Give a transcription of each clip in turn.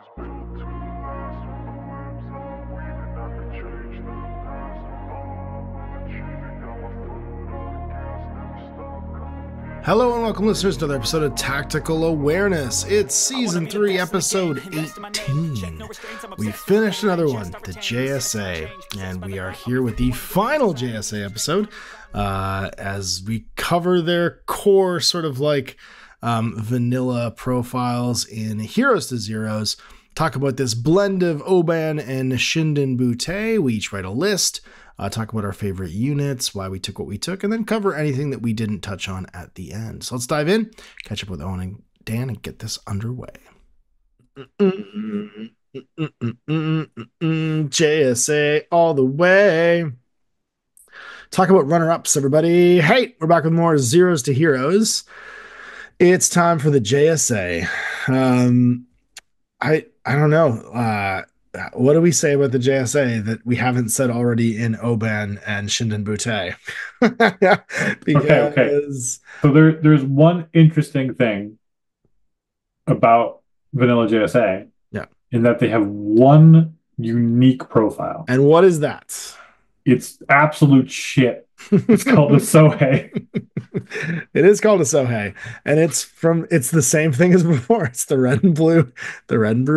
was built to last with the limbs and the weaving. I could change the past with all I'm achieving. Got my foot on the gas, never stop. Hello and welcome, listeners, to another episode of Tactical Awareness. It's Season 3, Episode 18. We finished another one, the JSA, and we are here with the final JSA episode as we cover their core sort of like vanilla profiles in Heroes to Zeros, talk about this blend of Oban and Shinden Butte. We each write a list, talk about our favorite units, why we took what we took, and then cover anything that we didn't touch on at the end. So let's dive in, catch up with Owen and Dan, and get this underway. JSA all the way. Talk about runner-ups, everybody. Hey, we're back with more Zeros to Heroes. It's time for the JSA. I don't know. What do we say about the JSA that we haven't said already in Oban and Shinden Butte? Okay. So there's one interesting thing about Vanilla JSA. Yeah. In that they have one unique profile. And what is that? It's absolute shit. It's called the Sohei. It is called a Sohei, and it's the same thing as before. It's the red and blue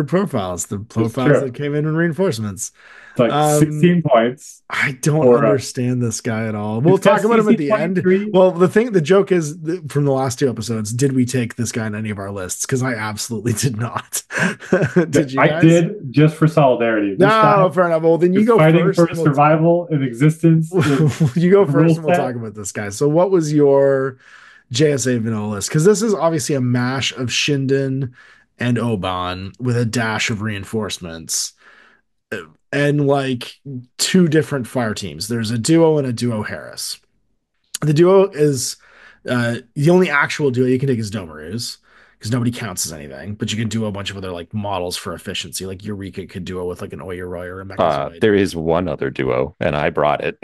profiles, the profiles that came in reinforcements. It's like 16 points. I don't understand this guy at all. We'll talk about him at the end. Well, the joke is from the last two episodes, did we take this guy in any of our lists? Because I absolutely did not. Did you guys? I did, just for solidarity. No, fair enough. Well, then you go fighting first. For survival and existence. You go first and we'll talk about this guy. So what was your JSA vanilla list? Because this is obviously a mash of Shinden and Oban with a dash of reinforcements. And like two different fire teams. There's a duo and a duo Harris. The duo is the only actual duo you can take is Domarus, because nobody counts as anything, but you can do a bunch of other like models for efficiency. Like Eureka could duo with like an Oyeroi or a Mechazoid. There is one other duo, and I brought it.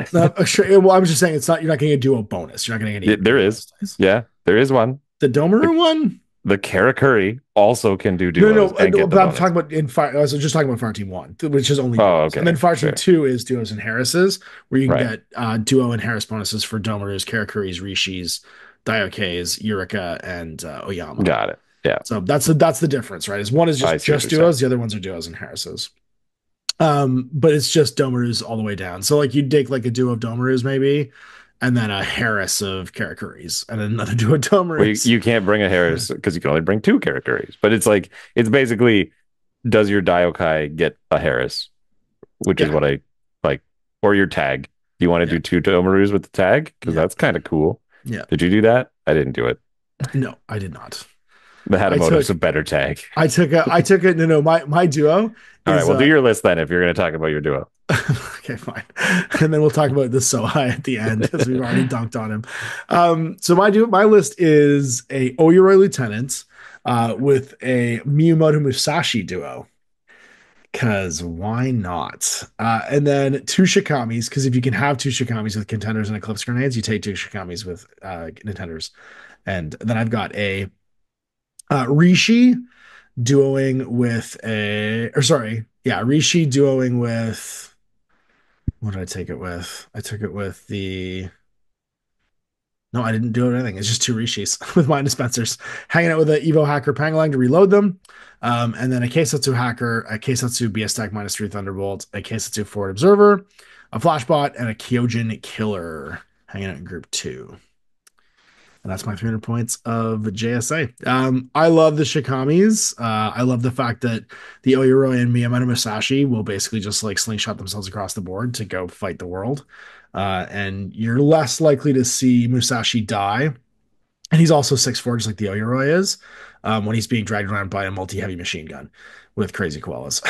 Sure. Well, I was just saying you're not getting a duo bonus. You're not getting any. There is. Yeah, there is one. The Domaru one? The Karakuri also can do duos. But I'm talking about in fire. I was just talking about Fire Team 1, which is only duos. Okay. And then Fire Team 2 is duos and Harrises, where you can get duo and Harris bonuses for Domarus, Karakuris, Rishis, Daiokeis, Eureka, and Oyama. Got it. Yeah. So that's the difference, right? Is one is just duos, the other ones are duos and Harrises. But it's just Domarus all the way down. So like you'd take like a duo of Domarus maybe, and then a Harris of Karakuris, and another duo of Domarus. Well, you can't bring a Harris because you can only bring two Karakuris. But it's basically, does your Daiokai get a Harris? Which is what I like. Or your tag. Do you want to do two Domarus with the tag? Because that's kind of cool. Yeah. Did you do that? I didn't do it. No, I did not. The Hatamoto's a better tag. I took it. No, my duo. All right, well, do your list then if you're going to talk about your duo. Okay, fine. And then we'll talk about the Sohei at the end, because we've already dunked on him. So my list is a Oyeroi Lieutenant with a Miyamoto Musashi duo. Because why not? And then two Shikamis, because if you can have two Shikamis with contenders and Eclipse Grenades, you take two Shikamis with contenders. And then I've got a Rishi duoing with Rishi duoing with, what did I take it with? I took it with no, I didn't do anything. It's just two Rishis with Mind Dispensers, hanging out with an Evo Hacker Pangalang to reload them. And then a Keisatsu Hacker, a Keisatsu BS Stack -3 Thunderbolt, a Keisatsu Forward Observer, a Flashbot, and a Kyojin Killer hanging out in group 2. And that's my 300 points of JSA. I love the Shikamis. I love the fact that the Oyeroi and Miyamoto Musashi will basically just like slingshot themselves across the board to go fight the world. And you're less likely to see Musashi die. And he's also 6'4", just like the Oyeroi is, when he's being dragged around by a multi-heavy machine gun with crazy koalas.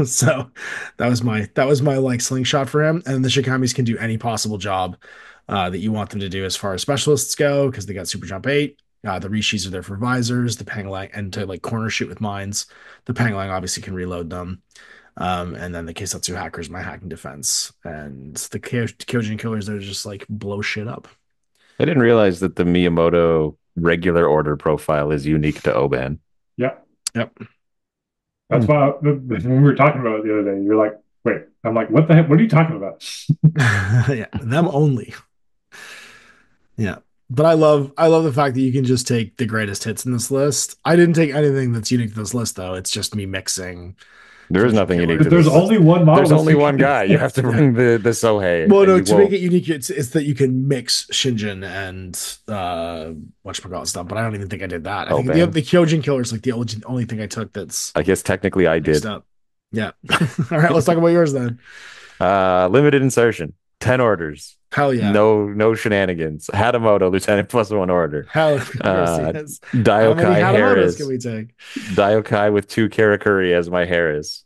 So that was my like slingshot for him. And the Shikamis can do any possible job that you want them to do as far as specialists go, because they got Super Jump 8. The Rishis are there for visors, the Pangalang, and to like corner shoot with mines. The Pangalang obviously can reload them. And then the Keisatsu Hackers, my hacking defense. And the Kyojin Killers, they're just like blow shit up. I didn't realize that the Miyamoto regular order profile is unique to Oban. Yep. That's why when we were talking about it the other day, you're like, wait. I'm like, what the heck? What are you talking about? Yeah, them only. Yeah. But I love the fact that you can just take the greatest hits in this list. I didn't take anything that's unique to this list though. It's just me mixing There is fusion nothing unique killers. to There's this. only one model. There's that's only one guy. You have to bring the Sohei. Well, and no, you to make won't. it unique, it's that you can mix Shinjin and whatchamacallit stuff, but I don't even think I did that. I think Oban. the Kyojin killer is like the only thing I took that's I guess technically I mixed did. up. Yeah. All right, let's talk about yours then. Limited insertion. 10 orders. Hell yeah. No shenanigans. Hadamoto, Lieutenant +1 order. Hell yes. How many Daiokai Hadamotos Harris. can we take? Daiokai with 2 Karakuri as my Harris.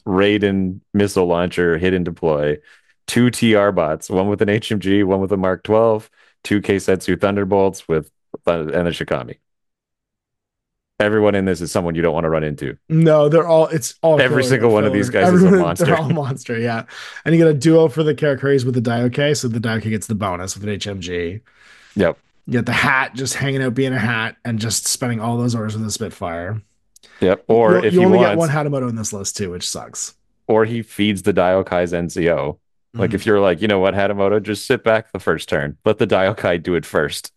Raiden missile launcher, hidden deploy. 2 TR bots, one with an HMG, one with a Mark 12. 2 Keisetsu Thunderbolts and a Shikami. Everyone in this is someone you don't want to run into. No, it's all Every killer, single one of filler. these guys is a monster. They're all monster, yeah. And you get a duo for the Karakuris with the Daiokai, so the Daiokai gets the bonus with an HMG. Yep. You get the hat just hanging out being a hat and just spending all those orders with a Spitfire. Yep. Or if you he only wants, get one Hadamoto in this list too, which sucks. or he feeds the Daikai's NCO. Like if you're like, you know what, Hadamoto, just sit back the first turn. Let the Daiokai do it first.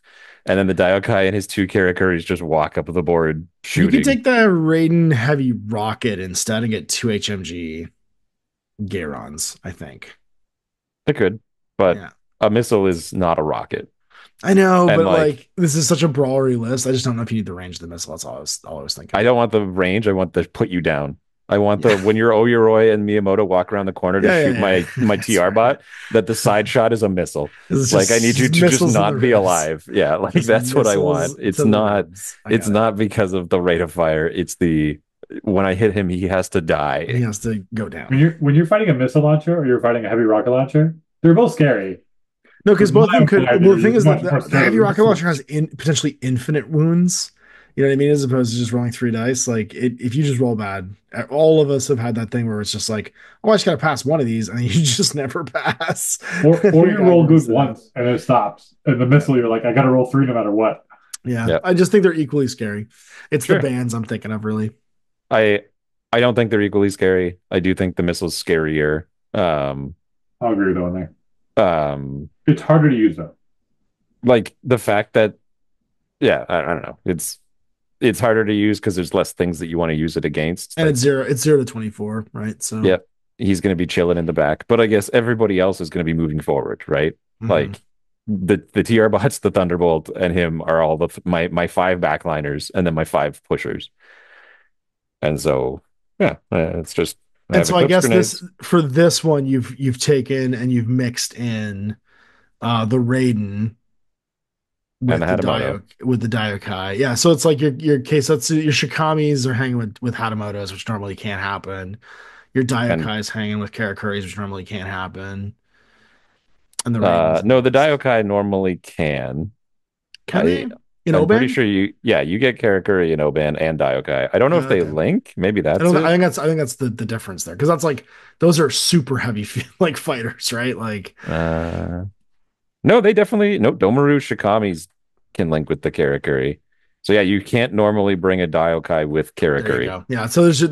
And then the Daiokai and his 2 Karakuris just walk up the board shooting. You could take the Raiden Heavy Rocket instead and get 2 HMG Gairons, I think. They could, but Yeah. a missile is not a rocket. I know, And, but like, this is such a brawlery list. I just don't know if you need the range of the missile. That's all I was thinking. I don't want the range. I want the put you down. I want the when your Oyuroi and Miyamoto walk around the corner to shoot my TR bot, that the side shot is a missile. Like I need you to just not be alive. Yeah, like that's what I want. It's not because of the rate of fire. It's when I hit him, he has to die. He has to go down. When you're fighting a missile launcher or you're fighting a heavy rocket launcher, they're both scary. No, because both of them could. Well, the thing is that much the heavy rocket launcher has potentially infinite wounds. You know what I mean? As opposed to just rolling 3 dice. Like if you just roll bad, all of us have had that thing where it's just like, oh, I just got to pass one of these, and you just never pass. Or you roll good once and it stops. And the missile, you're like, I got to roll 3 no matter what. Yeah, Yep. I just think they're equally scary. It's Sure. the bands I'm thinking of, really. I don't think they're equally scary. I do think the missile's scarier. I'll agree with that one there. It's harder to use though. Like the fact that, yeah, I don't know. It's harder to use because there's less things that you want to use it against. And it's 0 to 24, right? So yep, he's going to be chilling in the back, but I guess everybody else is going to be moving forward, right? Mhm. Like the TR bots, the Thunderbolt, and him are all my 5 backliners, and then my 5 pushers. And so, yeah, it's just. And so I guess for this one, you've taken and you've mixed in the Raiden with the Daiokai. Yeah, so it's like your Keisetsu, your Shikamis are hanging with Hadamotos, which normally can't happen. Your Daiokai hanging with Karakuris, which normally can't happen. And the no, the Daiokai normally can. I'm pretty sure you get Karakuri in Oban and Daiokai. I don't know if they link. Maybe that's it. I think that's the difference there, because that's like those are super heavy like fighters, right? Like no, they definitely Domaru Shikami's can link with the Karakuri. So yeah, you can't normally bring a Daiokai with Karakuri. Yeah, so because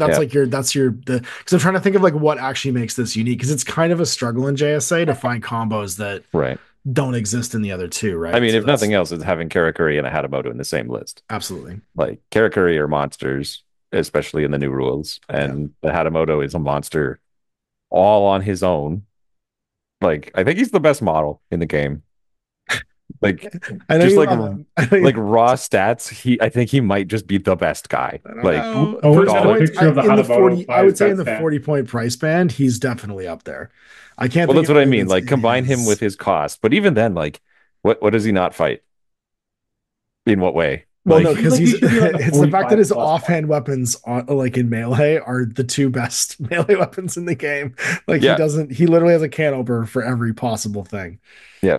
I'm trying to think of like what actually makes this unique, because it's kind of a struggle in JSA to find combos that don't exist in the other two, right? I mean, if nothing else, it's having Karakuri and a Hadamoto in the same list. Absolutely. Like Karakuri are monsters, especially in the new rules, and the Hadamoto is a monster all on his own. Like, I think he's the best model in the game. Like, just like raw stats, I think he might just be the best guy. Like, in the 40, I would say in the 40-point price band, he's definitely up there. I can't. Well, that's what I mean. Like, combine him with his cost, but even then, like, what does he not fight? In what way? Well, no, because it's the fact that his offhand weapons, like in melee, are the 2 best melee weapons in the game. Like he literally has a can opener for every possible thing. Yeah.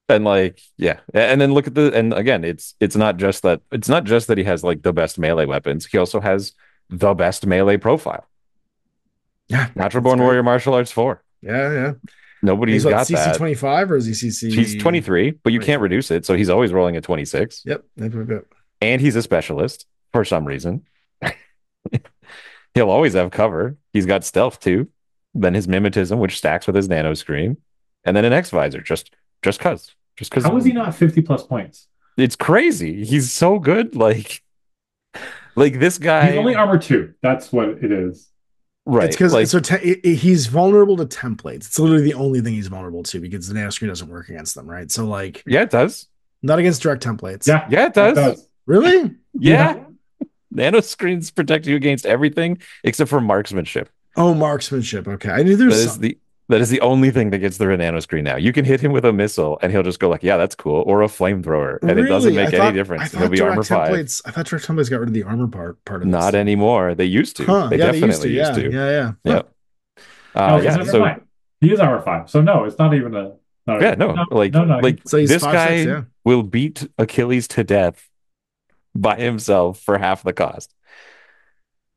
And like, yeah. And then look at and again, it's not just that he has like the best melee weapons. He also has the best melee profile. Yeah. Natural Born Warrior Martial Arts 4. Yeah. Nobody's got that. CC 25 or is he CC? He's 23, but you can't reduce it. So he's always rolling a 26. Yep. And he's a specialist for some reason. He'll always have cover. He's got stealth too. Then his mimetism, which stacks with his nano screen, and then an X visor. Just cause. How is he not 50 plus points? It's crazy. He's so good. Like this guy. He's only armor 2. That's what it is. Right. It's because like, he's vulnerable to templates. It's literally the only thing he's vulnerable to because the nano screen doesn't work against them, right? So like, yeah, it does. not against direct templates. Yeah, it does. Really? Yeah. Nano screens protect you against everything except for marksmanship. Oh, marksmanship. Okay, I knew there's That is the only thing that gets the nano screen now. You can hit him with a missile and he'll just go like, yeah, that's cool. Or a flamethrower. And it doesn't make any difference. He'll be armor 5. I thought direct templates got rid of the armor part of this. Not anymore. They used to. They definitely used to. Yeah. Yep. So he is armor 5. So no, it's not even a. No. So he's this 5, guy 6, will beat Achilles to death by himself for half the cost.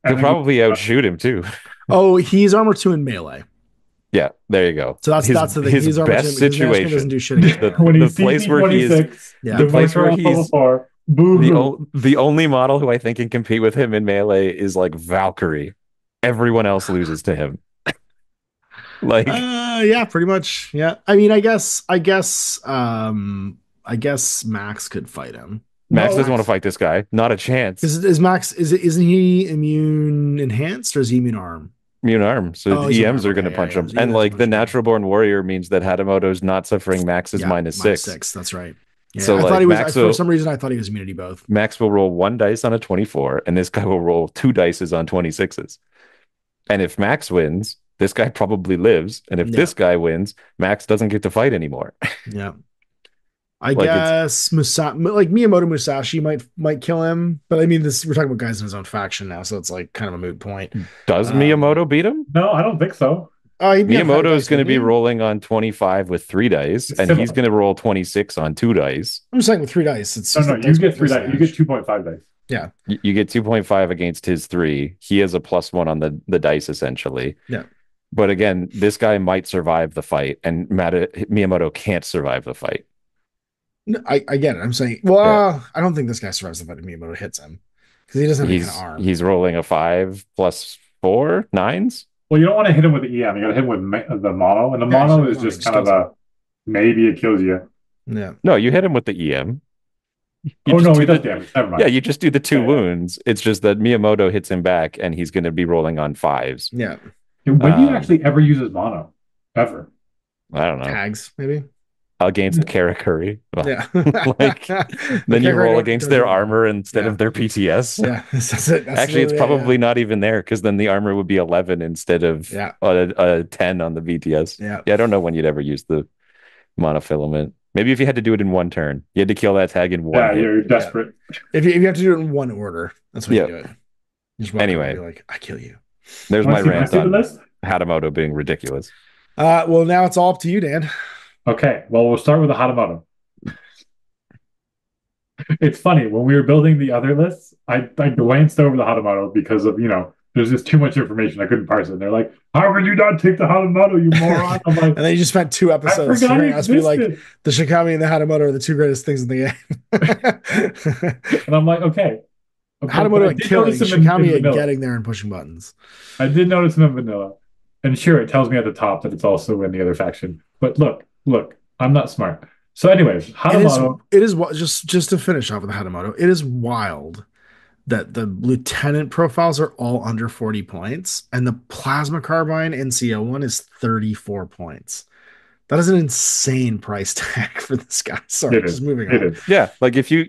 He'll probably outshoot him too. Oh, he's armor 2 in melee. Yeah, there you go. So that's the thing. His best situation doesn't do shit. The place where he is, the place where he's the only model who I think can compete with him in melee is like Valkyrie. Everyone else loses to him. Yeah, pretty much. Yeah, I mean, I guess Max could fight him. Max doesn't want to fight this guy. Not a chance. Is Max? Isn't he immune enhanced or is he immune arm? Immune arm. So the EMs are going to punch him. And like the natural born warrior means that Hatamoto's not suffering Max's -6. That's right. Yeah, so I like thought he was, Max for some reason I thought he was immunity both. Max will roll 1 dice on a 24, and this guy will roll 2 dices on 26s. And if Max wins, this guy probably lives. And if this guy wins, Max doesn't get to fight anymore. Yeah. I guess Miyamoto Musashi might kill him, but I mean, we're talking about guys in his own faction now, so it's like kind of a moot point. Does Miyamoto beat him? No, I don't think so. Miyamoto is going to be rolling on 25 with 3 dice, and he's going to roll 26 on 2 dice. I'm just saying with 3 dice. It's no, you get 3 dice. You get 2.5 dice. Yeah, you get 2.5 against his 3. He has a +1 on the dice essentially. Yeah, but again, this guy might survive the fight, and Miyamoto can't survive the fight. No, I get it. I'm saying, I don't think this guy survives the fight if Miyamoto hits him because he doesn't have any kind of arm. He's rolling a 5 + 4 9s. Well, you don't want to hit him with the EM. You got to hit him with the mono, and the mono is just kind of maybe it kills you. Yeah. No, you hit him with the EM. He does damage. Never mind. Yeah, you just do the 2 wounds. It's just that Miyamoto hits him back, and he's going to be rolling on 5s. Yeah. When do you actually ever use his mono? Ever? I don't know. Tags, maybe. Against Karakuri. Well, yeah. Then you roll against their armor instead of their PTS. Yeah. That's actually, it's probably not even there because then the armor would be 11 instead of a 10 on the BTS. Yeah. I don't know when you'd ever use the monofilament. Maybe if you had to do it in 1 turn, you had to kill that tag in 1 hit. You're desperate. If you have to do it in 1 order, that's when you do it. Anyway, like, I kill you. There's my rant on Hatamoto being ridiculous. Well, now it's all up to you, Dan. Okay, well, we'll start with the Hatamoto. It's funny, when we were building the other lists, I glanced over the Hatamoto because of, there's just too much information. I couldn't parse it. And they're like, how could you not take the Hatamoto, you moron? I'm like, and then you just spent 2 episodes figuring out to be like, the Shikami and the Hatamoto are the 2 greatest things in the game. And I'm like, okay. Hatamoto and killing, Shikami and getting there and pushing buttons. I did notice him in vanilla. And sure, it tells me at the top that it's also in the other faction. But look, I'm not smart. So anyways, Hatamoto. It is just to finish off with the Hatamoto, it is wild that the lieutenant profiles are all under 40 points and the plasma carbine NCO one is 34 points. That is an insane price tag for this guy. Sorry, just moving on. Yeah, like if you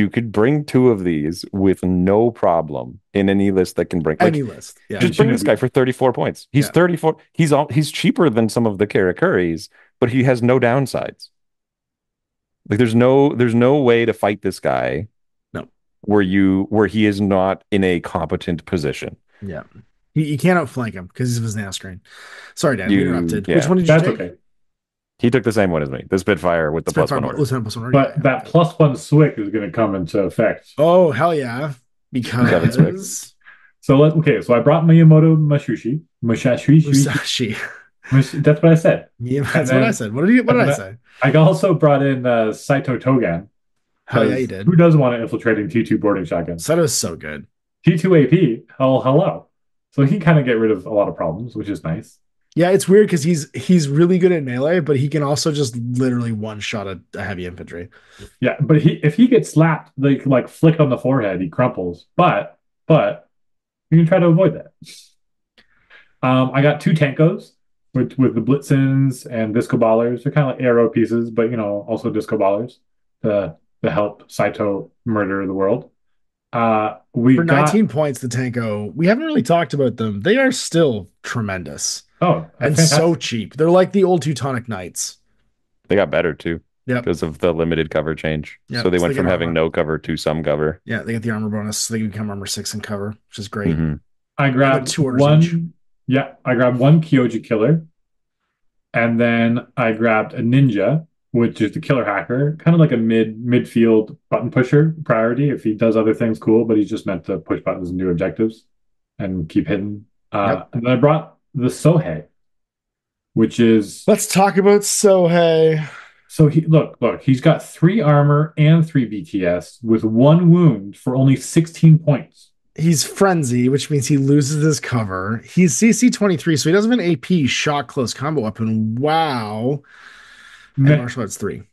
could bring 2 of these with no problem in any list that can bring any list. Yeah, just bring this guy for 34 points. He's 34. He's cheaper than some of the Karakuris, but he has no downsides. Like there's no way to fight this guy. No, where he is not in a competent position. Yeah. You can't outflank him because he's of his nano screen. Sorry, Dan, we interrupted. Yeah. Which one did you take? Okay. He took the same one as me. The Spitfire with the +1 order. But that +1 Swick is going to come into effect. Oh, hell yeah. Because... So I brought Miyamoto Musashi. That's what I said. Yeah, that's what I said. What did I say? I also brought in Saito Togan. Hell yeah, you did. Who doesn't want an infiltrating T2 boarding shotgun? Saito is so good. T2 AP. Oh, hello. So he can kind of get rid of a lot of problems, which is nice. Yeah, it's weird because he's really good at melee, but he can also just literally one shot a heavy infantry. Yeah, but if he gets slapped, like flicked on the forehead, he crumples. But you can try to avoid that. I got two Tankos with the Blitzens and Disco Ballers. They're kind of like arrow pieces, but also Disco Ballers to help Saito murder the world. We For got 19 points, the Tanko, we haven't really talked about them. They are still tremendous and fantastic. so cheap. They're like the old Teutonic Knights. They got better too. Yep. Because of the limited cover change. Yep. So they So went they from get having armor. no cover to some cover. Yeah, they get the armor bonus. So they can become armor 6 in cover, which is great. Mhm. I grabbed two orders each. one. Yeah, I grabbed one Kyoji killer, and then I grabbed a ninja, which is the killer hacker, kind of like a midfield button pusher priority. If he does other things, cool, but he's just meant to push buttons and do objectives and keep hidden. Yep. And then I brought the Sohei, which is Let's talk about Sohei. so he's got 3 armor and 3 BTS with 1 wound for only 16 points. He's frenzy, which means he loses his cover. He's CC 23, so he doesn't have an AP shot close combo weapon. Wow. And Meh. martial arts 3.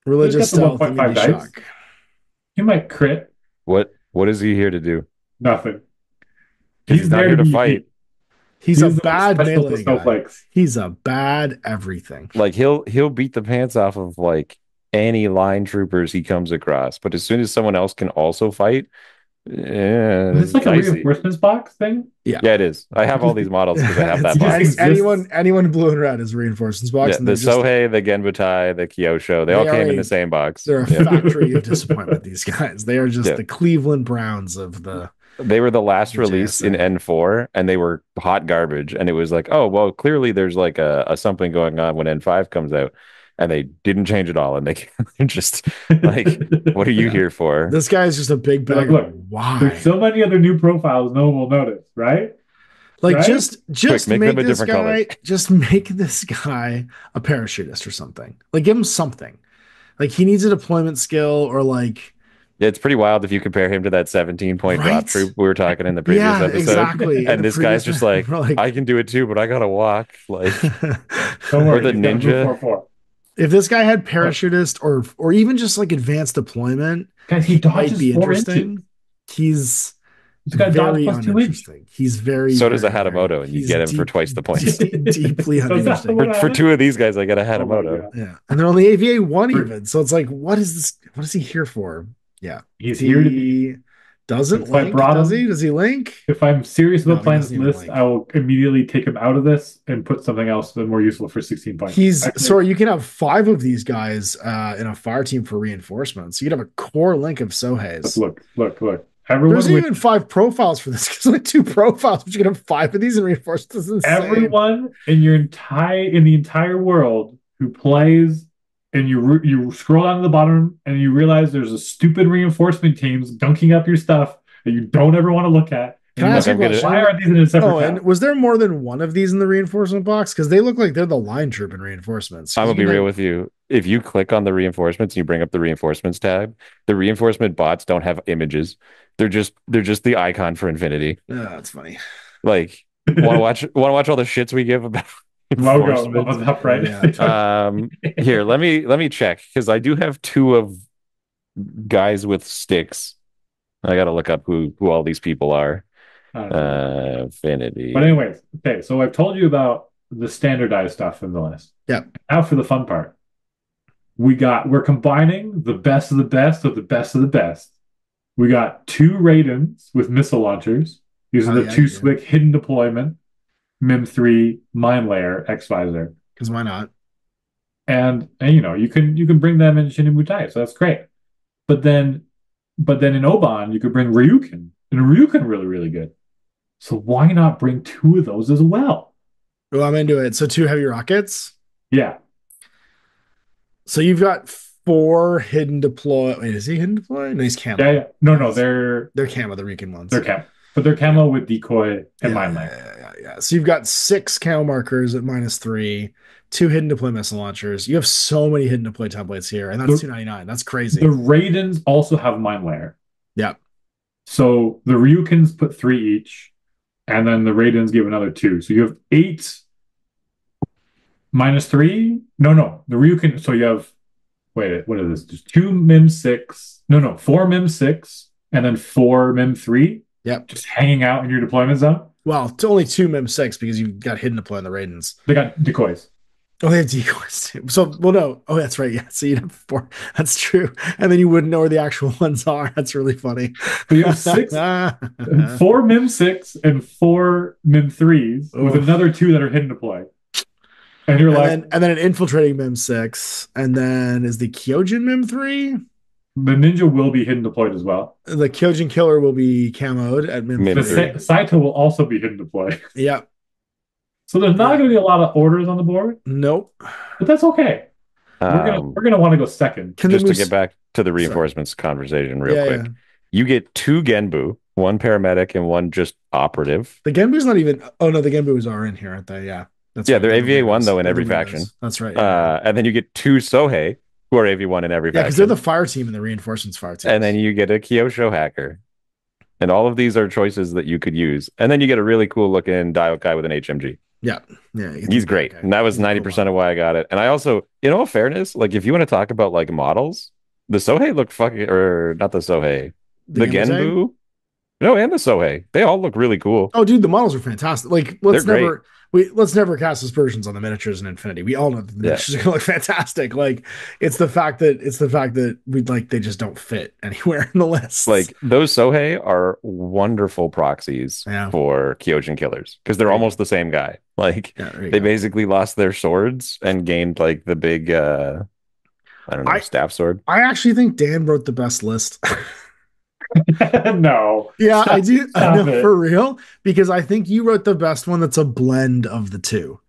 Religious He's got the stealth and 1.5 melee dice. shock. He might crit. What is he here to do? Nothing. He's not there here to be fight. beat. He's a the bad special melee to guy. snowflakes. He's a bad everything. Like he'll beat the pants off of like any line troopers he comes across. But as soon as someone else can also fight, It's like a dicey. reinforcements box thing. Yeah, it is. I have all these models because I have that It just box. exists. anyone blue and red is reinforcements box. Yeah, and the they're just- Sohei, the Genbutai, the Kyosho, they all They came are in a- the same box. They're a Yeah. factory of disappointment, these guys. They are just Yeah. the Cleveland Browns of the... They were the last release in JSA. N4 and they were hot garbage. And it was like, oh, well, clearly there's like a something going on when N5 comes out. And they didn't change it all. And they're just like, what are you here for? This guy is just a big They're like, bag. look, Why? There's so many other new profiles no one will notice, right? Like right? just Quick, make make them a this different guy color. just make this guy a parachutist or something. Like give him something. Like he needs a deployment skill or like It's pretty wild if you compare him to that 17-point drop Right? troop we were talking in the previous yeah, episode. exactly. And this guy's just like, we're I can do it too, but I gotta walk. Like, Don't worry, the he's got ninja. move 4/4. if this guy had parachutist or even just like advanced deployment, Guys, he might dodges be 4 interesting. inches. He's He's got dodge very plus 2 inches. uninteresting. He's very so does a very, Hatamoto, and you he's get him for deep- twice the points. deeply So is that uninteresting. the one For 2 of these guys, I get a Oh my Hatamoto. God. Yeah, and they're only AVA 1 For- even. So it's like, what is this? What is he here for? Yeah, He's here to be. he doesn't If I link. brought Does him- he? Does he link? If I'm serious No, about he playing this doesn't even list, link. I will immediately take him out of this and put something else that's more useful for 16 points. He's Actually, sorry. You can have 5 of these guys in a fire team for reinforcements. You could have a core link of Soheis. Look. Everyone There's with even 5 profiles for this. There's only 2 profiles, but you can have 5 of these in reinforcements. This is insane. everyone in the entire world who plays, and you scroll down to the bottom and you realize there's a stupid reinforcement teams gunking up your stuff that you don't ever want to look at. Can I And ask you a you're like, question? why are these in a separate Oh, and tab? was there more than one of these in the reinforcement box? Because they look like they're the line troop in reinforcements. I'm gonna be real with you. If you click on the reinforcements and you bring up the reinforcements tab, the reinforcement bots don't have images. They're just the icon for Infinity. Yeah, that's funny. Like, want to watch all the shits we give about Logo reinforcements? was up, right? Yeah. Here, let me check because I do have 2 of guys with sticks. I gotta look up who all these people are. I don't know. Infinity. But anyways, okay, so I've told you about the standardized stuff in the list. Yeah. Now for the fun part. We're combining the best of the best of the best of the best. We got 2 Raidens with missile launchers. These are Oh, the yeah, 2 yeah. Swick hidden deployment, MIM 3, Mine Layer, X Visor. Because why not? And you can bring them in Shinimutai, so that's great. But then in Oban, you could bring Ryukin, and Ryukin really, really good. So why not bring 2 of those as well? Well, I'm into it. So 2 heavy rockets. Yeah. So you've got 4 hidden deploy. Wait, is he hidden deploy? No, he's camo. Yeah. No, they're They're camo, the Rican ones. camo. But they're camo with decoy and mine layer. Yeah. So you've got 6 camo markers at -3, 2 hidden deploy missile launchers. You have so many hidden deploy templates here, and that's $299. That's crazy. The Raidens also have mine layer. Yeah. So the Ryukins put 3 each, and then the Raidens give another 2. So you have 8 minus 3. No. The Ryukin. So you have, wait, what is this? Just 2 Mim 6. No, 4 Mim 6, and then 4 Mim 3. Yep. Just hanging out in your deployment zone. Well, it's only 2 Mim 6 because you got hidden deploy on the Raidens. They got decoys. Oh, they have decoys too. So, well, no. Oh, that's right. Yeah. So you'd have 4. That's true. And then you wouldn't know where the actual ones are. That's really funny. So you have 4 Mim 6 and 4 Mim 3s with another 2 that are hidden deploy. And you're and then an infiltrating Mim 6. And then is the Kyojin Mim 3? The ninja will be hidden deployed as well. The Kyojin killer will be camoed at Mim 3. Saito will also be hidden deployed. Yep. So there's not going to be a lot of orders on the board. Nope. But that's okay. We're gonna want to go second. Just to get back to the reinforcements conversation real quick. Yeah. You get 2 Genbu, 1 paramedic, and 1 just operative. The Genbu's not even... Oh, no, the Genbus are in here, aren't they? Yeah. That's right. They're AVA1, though, in every faction. That's right. Yeah. And then you get 2 Sohei, who are AV1 in every faction. Yeah, because they're the fire team and the reinforcements fire team. And then you get a Kyosho hacker. And all of these are choices that you could use. And then you get a really cool looking Daiokai with an HMG. Yeah. He's great. And that was 90% of why I got it. And I also, in all fairness, like if you want to talk about like models, the Sohei look fucking, or not the Sohei, the Genbu. No, and the Sohei. They all look really cool. Oh, dude, the models are fantastic. Like, let's never cast aspersions on the miniatures in Infinity. We all know the miniatures are gonna look fantastic. Like, it's the fact that we like they just don't fit anywhere in the list. Like those Sohei are wonderful proxies for Kyojin killers because they're almost the same guy. Like they basically lost their swords and gained like the big I don't know, staff sword. I actually think Dan wrote the best list. No. Yeah, I do. No, for real. Because I think you wrote the best one that's a blend of the two.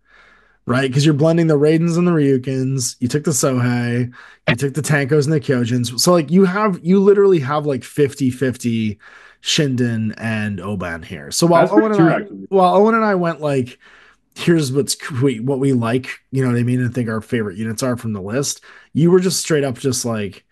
Right? Because you're blending the Raidens and the Ryukins. You took the Sohei. You took the Tankos and the Kyojins. So like you literally have like 50-50 Shinden and Oban here. So while Owen and I went like, here's what we like, you know what I mean, and think our favorite units are from the list, you were just straight up just like,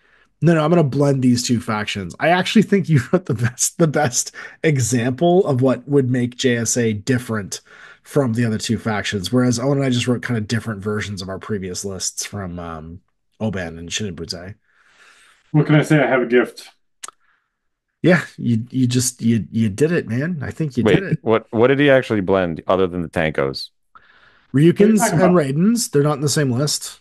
no, I'm going to blend these two factions. I actually think you wrote the best example of what would make JSA different from the other two factions, whereas Owen and I just wrote kind of different versions of our previous lists from Oban and Shinobutei. What can I say? I have a gift. Yeah, you did it, man. I think you did it. What did he actually blend other than the Tankos? Ryukins and Raidens. They're not in the same list.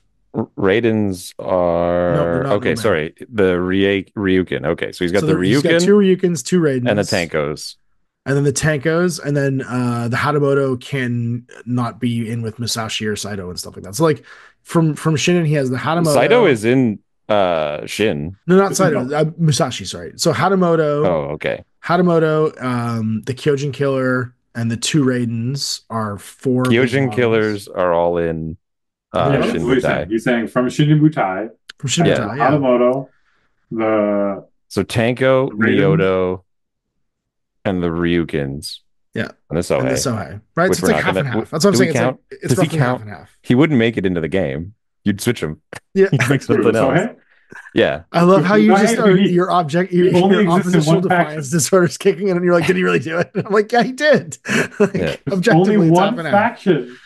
Raidens are okay. Sorry, the Ryukin. Okay, so he's got the Ryukin. He's got 2 Ryukins, 2 Raidens, and the Tankos. And then the Tankos, and then the Hatamoto can not be in with Musashi or Saito and stuff like that. So like from Shinen, he has the Hatamoto. Saito is in Shin. No, not Saito. Musashi, sorry. So Hatamoto. Oh, okay. Hatamoto, the Kyojin Killer, and the 2 Raidens are 4. Kyojin Killers are all in Shinobutei. He's saying from Shinobutei. From Shinobutei, yeah. Hatamoto, so Tanko, Myoto, and the Ryukins. Yeah. And the Sohei. And the Sohei. Right? So it's like half and half. That's what I'm saying. It's roughly half and half. He wouldn't make it into the game. You'd switch him. Yeah. You'd make something else. Yeah. I love how you just are your oppositional defiance disorder's kicking in and you're like, did he really do it? I'm like, yeah, he did. Like, objectively, only one faction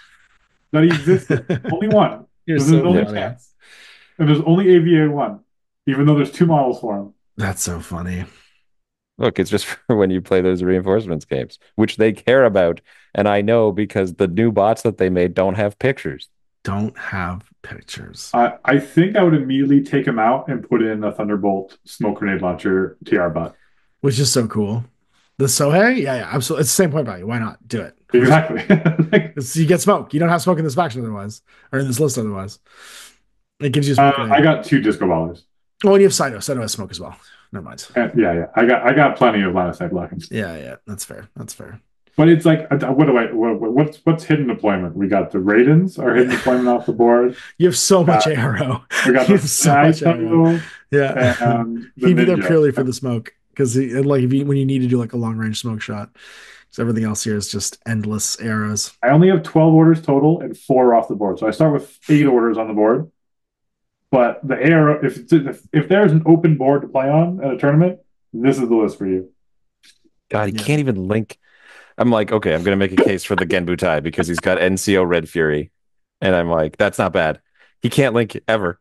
that he existed. Only one. There's only chance. And there's only AVA1, even though there's 2 models for him. That's so funny. Look, it's just for when you play those reinforcements games, which they care about. And I know because the new bots that they made don't have pictures. I think I would immediately take him out and put in a Thunderbolt smoke grenade launcher TR bot. Which is so cool. The Sohei? Yeah, absolutely. It's the same point value. Why not? Do it. Exactly. You get smoke. You don't have smoke in this faction otherwise, or in this list otherwise. It gives you smoke. I got 2 disco ballers. Oh, and you have Saito. Saito has smoke as well. Never mind. Yeah. I got plenty of line of sight blocking. Yeah. That's fair. But it's like, what's hidden deployment? We got the Raidens are hidden deployment off the board. You have so much ARO. We got the Saito. Yeah. He'd be there purely for the smoke because like when you need to do like a long range smoke shot. So everything else here is just endless arrows. I only have 12 orders total and 4 off the board. So I start with 8 orders on the board. But the arrow, if there's an open board to play on at a tournament, this is the list for you. God, he Yeah. can't even link. I'm like, okay, I'm gonna make a case for the Genbutai because he's got NCO Red Fury, and I'm like, that's not bad. He can't link ever,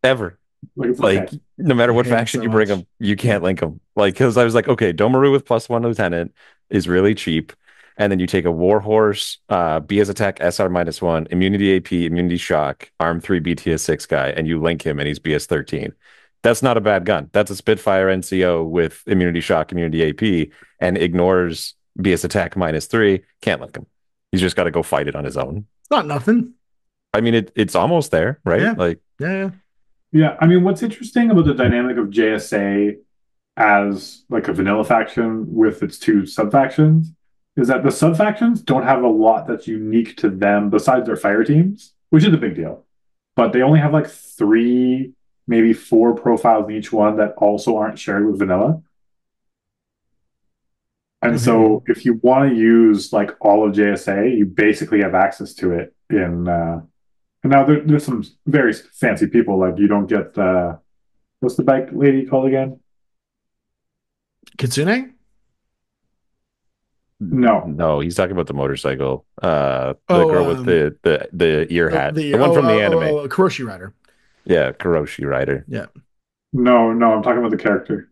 ever. Like it's okay. Like no matter I what hate him faction so you bring much. him, you can't link him. Like because I was like, okay, Domaru with +1 lieutenant is really cheap, and then you take a Warhorse, BS attack SR -1, immunity AP, immunity shock, arm 3 BTS 6 guy, and you link him and he's BS 13. That's not a bad gun. That's a Spitfire NCO with immunity shock, immunity AP, and ignores BS attack -3. Can't link him. He's just got to go fight it on his own. It's not nothing. I mean, it's almost there, right? Yeah. Like, Yeah. Yeah, I mean, what's interesting about the dynamic of JSA as like a vanilla faction with its two sub-factions is that the sub-factions don't have a lot that's unique to them besides their fire teams, which is a big deal. But they only have like 3, maybe 4 profiles in each one that also aren't shared with vanilla. And so if you want to use like all of JSA, you basically have access to it in and now there's some very fancy people, like you don't get what's the bike lady called again? Kitsune? No. no, he's talking about the motorcycle. The girl with the ear hat, the one from the anime. Kuroshi Rider. Yeah, Kuroshi Rider. Yeah. No, I'm talking about the character.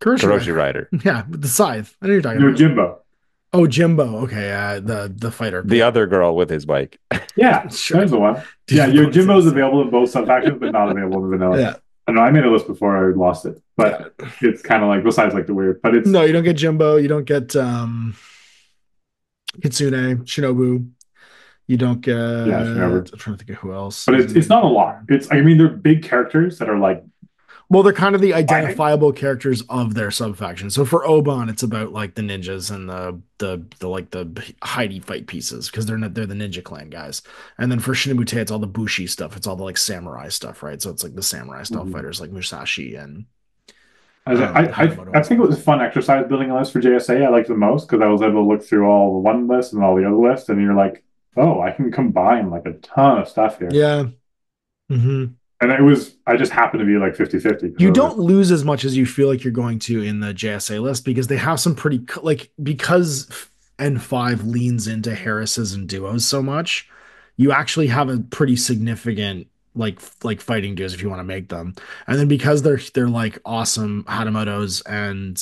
Kuroshi Rider. Yeah, with the scythe. I know you're talking No, about. Jimbo. Oh, Jimbo. Okay, the fighter. The other girl with his bike. Yeah, Sure. there's the one. Yeah, your Jimbo's available in both sub-factions, but not available in vanilla. Yeah. I know I made a list before I lost it, but it's kind of like besides like the weird, but it's No, you don't get Jimbo. You don't get Kitsune, Shinobu. You don't get. Shinobu. I'm trying to think of who else. But it's not a lot. I mean, they're big characters that are like. Well, they're kind of the identifiable characters of their sub-faction. So for Oban, it's about like the ninjas and the like the Heidi fight pieces because they're the ninja clan guys. And then for Shinobute, it's all the Bushi stuff. It's all the like samurai stuff, right? So it's like the samurai style fighters like Musashi and. I think it was a fun exercise building a list for JSA. I liked the most because I was able to look through all the one list and all the other lists, and you're like, oh, I can combine like a ton of stuff here. Yeah. Mm-hmm. And I just happened to be like 50-50. You don't lose as much as you feel like you're going to in the JSA list because they have some pretty, like, because N5 leans into Harrises and duos so much, you actually have a pretty significant, like fighting duos if you want to make them. And then because they're like awesome Hatamotos and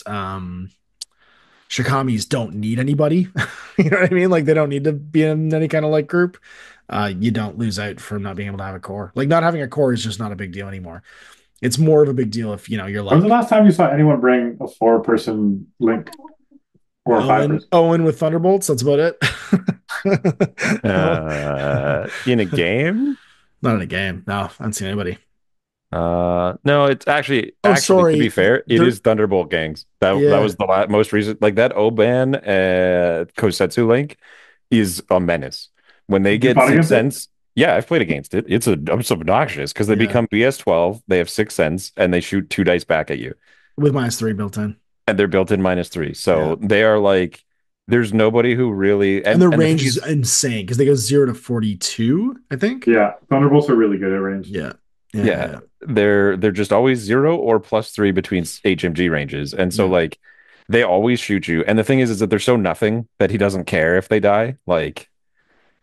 Shikamis don't need anybody. You know what I mean? Like they don't need to be in any kind of like group. You don't lose out from not being able to have a core. Like not having a core is just not a big deal anymore. It's more of a big deal if you're like. When was the last time you saw anyone bring a 4-person link or a 5-person? Owen with Thunderbolts. That's about it. In a game? Not in a game. No, I haven't seen anybody. No, it's actually sorry. To be fair, it is Thunderbolt gangs. That was the most recent. Like that Oban Kosetsu link is a menace. When they get 6 cents, yeah, I've played against it. It's obnoxious because they become BS12. They have 6 cents and they shoot 2 dice back at you with -3 built in, and they're built in -3. So they are like, there's nobody who really and their range is insane because they go 0 to 42. I think. Yeah, Thunderbolts are really good at range. Yeah. They're just always 0 or +3 between HMG ranges, and so like they always shoot you. And the thing is that they're so nothing that he doesn't care if they die. Like,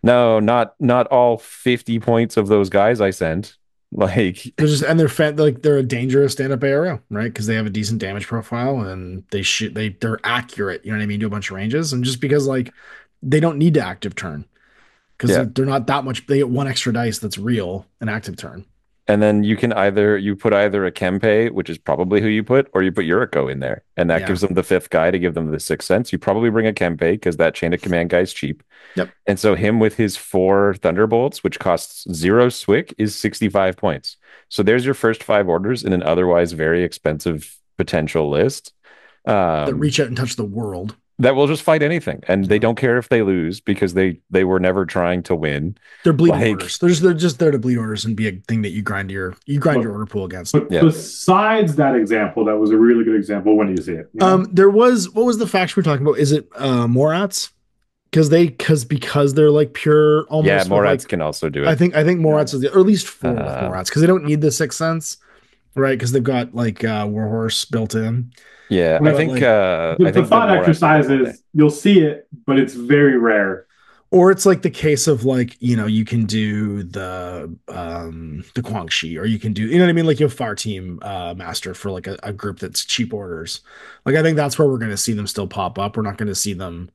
no, not all 50 points of those guys I sent. Like they're a dangerous stand-up ARO, right? Because they have a decent damage profile and they're accurate. You know what I mean? Do a bunch of ranges, and just because like they don't need to active turn because they're not that much. They get 1 extra dice that's real an active turn. And then you can put either a Kempe, which is probably who you put, or you put Yuriko in there. And that gives them the 5th guy to give them the 6th sense. You probably bring a Kempe because that chain of command guy is cheap. Yep. And so him with his 4 Thunderbolts, which costs 0 Swick, is 65 points. So there's your first 5 orders in an otherwise very expensive potential list. That reach out and touch the world. That will just fight anything, and they don't care if they lose because they were never trying to win. They're bleeding orders. They're just there to bleed orders and be a thing that you grind your order pool against. But besides that example, that was a really good example. When do you see it? There was what was the faction we're talking about? Is it Morats? Because they're like pure almost. Yeah, Morats can also do it. I think Morats is or at least 4 with Morats because they don't need the 6 cents. right? Because they've got like Warhorse built in. Yeah, But, I think like, I The think thought more exercise equitable is you'll see it, but it's very rare. Or it's like the case of like, you can do the Guangxi, or you can do, you know what I mean? Like you have Far Team Master for like a group that's cheap orders. Like I think that's where we're gonna see them still pop up. We're not gonna see them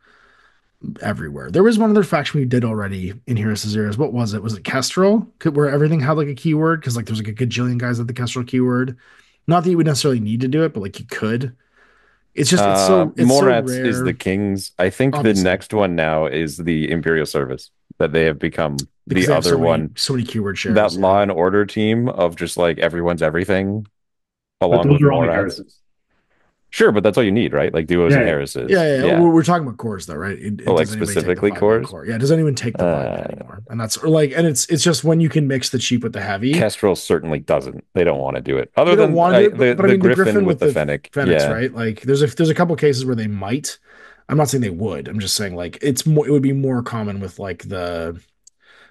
everywhere. There was one other faction we did already in Heroes to Zeros. What was it? Was it Kestrel? Where everything had like a keyword? Because like there's like a gajillion guys at the Kestrel keyword. Not that you would necessarily need to do it, but like you could. It's just it's so Morats is rare. the Kings. I think Obviously. the next one now is the Imperial Service, that they have become Because the they have other one. so many keyword shares. That yeah. Law and Order team of just like everyone's everything, But along those with are only Morats. heresies. Sure, but that's all you need, right? Like duos and heiresses. Yeah. We're talking about cores though, right? Oh, like does anybody specifically take the 5-man cores? core? Yeah, does anyone take the 5-man anymore? And that's or like, and it's just when you can mix the cheap with the heavy. Kestrel certainly doesn't. They don't want to do it. Other They don't than want to do it, but I the mean the Griffin with the Fennec, yeah. right? Like there's a couple cases where they might. I'm not saying they would. I'm just saying like it would be more common with like the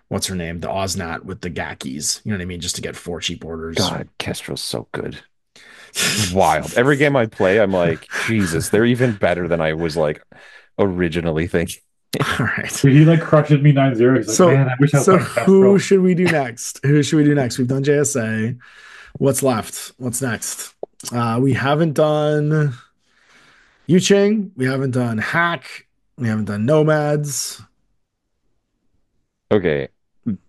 what's her name, the Osnat with the Gakis. You know what I mean? Just to get 4 cheap orders. God, Kestrel's so good. Wild. Every game I play, I'm like, Jesus, they're even better than I was like originally thinking. All right. He like crushes me 9-0. He's like, man, I wish I was so playing who Kestrel. should we do next? We've done JSA. What's left? What's next? We haven't done Yuching. We haven't done Hack. We haven't done Nomads. Okay.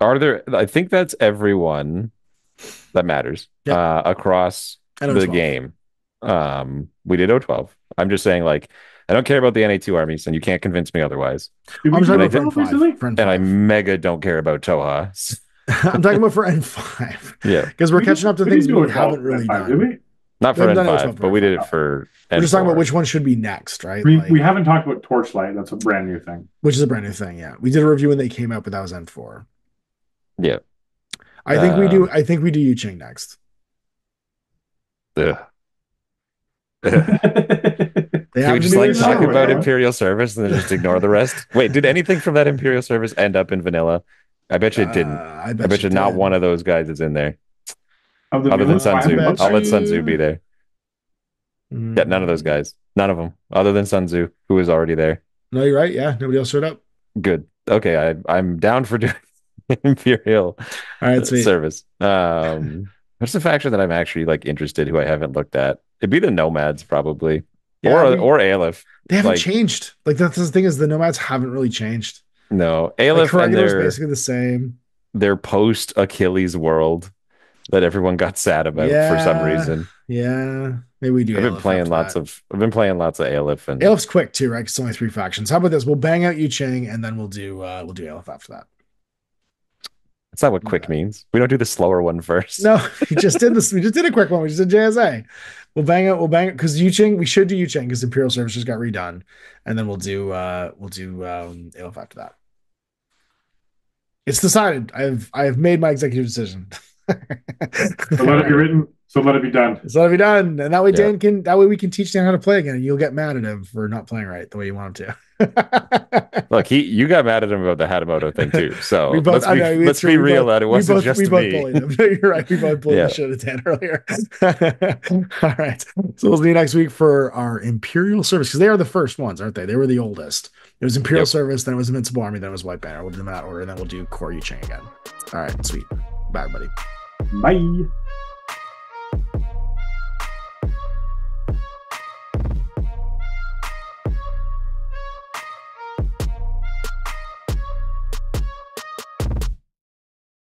I think that's everyone that matters across the game. We did O12. I'm just saying, like, I don't care about the NA2 armies, and you can't convince me otherwise. I'm talking about for N5. And I mega don't care about Toha. I'm talking about for N5. Yeah. Because we're catching up to things we haven't really N5, done. did we? Not for N5, but we did it for N4. We're just talking about which one should be next, right? We haven't talked about Torchlight. That's a brand new thing. Which is a brand new thing, yeah. We did a review when they came out, but that was N4. Yeah. I think we do Yuching next. Ugh. Can we just like talk about Imperial Service and then just ignore the rest? Wait, did anything from that Imperial Service end up in Vanilla? I bet you it didn't. I bet you not one of those guys is in there. Other than Sun Tzu. I'll let Sun Tzu be there. Yeah, none of those guys. None of them. Other than Sun Tzu, who is already there. No, you're right. Yeah, nobody else showed up. Good. Okay, I'm down for doing Imperial Service. What's the faction that I'm actually like interested who I haven't looked at? It'd be the Nomads probably. Yeah, or Aleph. They haven't changed. Like that's the thing is the Nomads haven't really changed. No. Aleph and they're basically the same. Their post Achilles world that everyone got sad about for some reason. Yeah. Maybe we do. I've been playing lots of Aleph and Aleph's quick too, right? Because it's only 3 factions. How about this? We'll bang out Yuching and then we'll do Aleph after that. That's not what quick means. We don't do the slower one first. No, we just did this. We just did a quick one. We just did JSA. We'll bang it because Yuching, we should do Yuching because Imperial Service just got redone. And then we'll do Aleph after that. It's decided. I have made my executive decision. So let it be written. So let it be done. So let it be done. And that way that way we can teach Dan how to play again. And you'll get mad at him for not playing right the way you want him to. Look, you got mad at him about the Hatamoto thing too. So let's be real that it wasn't just me. We both bullied him. You're right. We both bullied the shit at Dan earlier. All right. So we'll see you next week for our Imperial Service because they are the first ones, aren't they? They were the oldest. It was Imperial Service, then it was Invincible Army, then it was White Banner. We'll do them in that order, and then we'll do Core Yuching again. All right, sweet. Bye, everybody. Bye.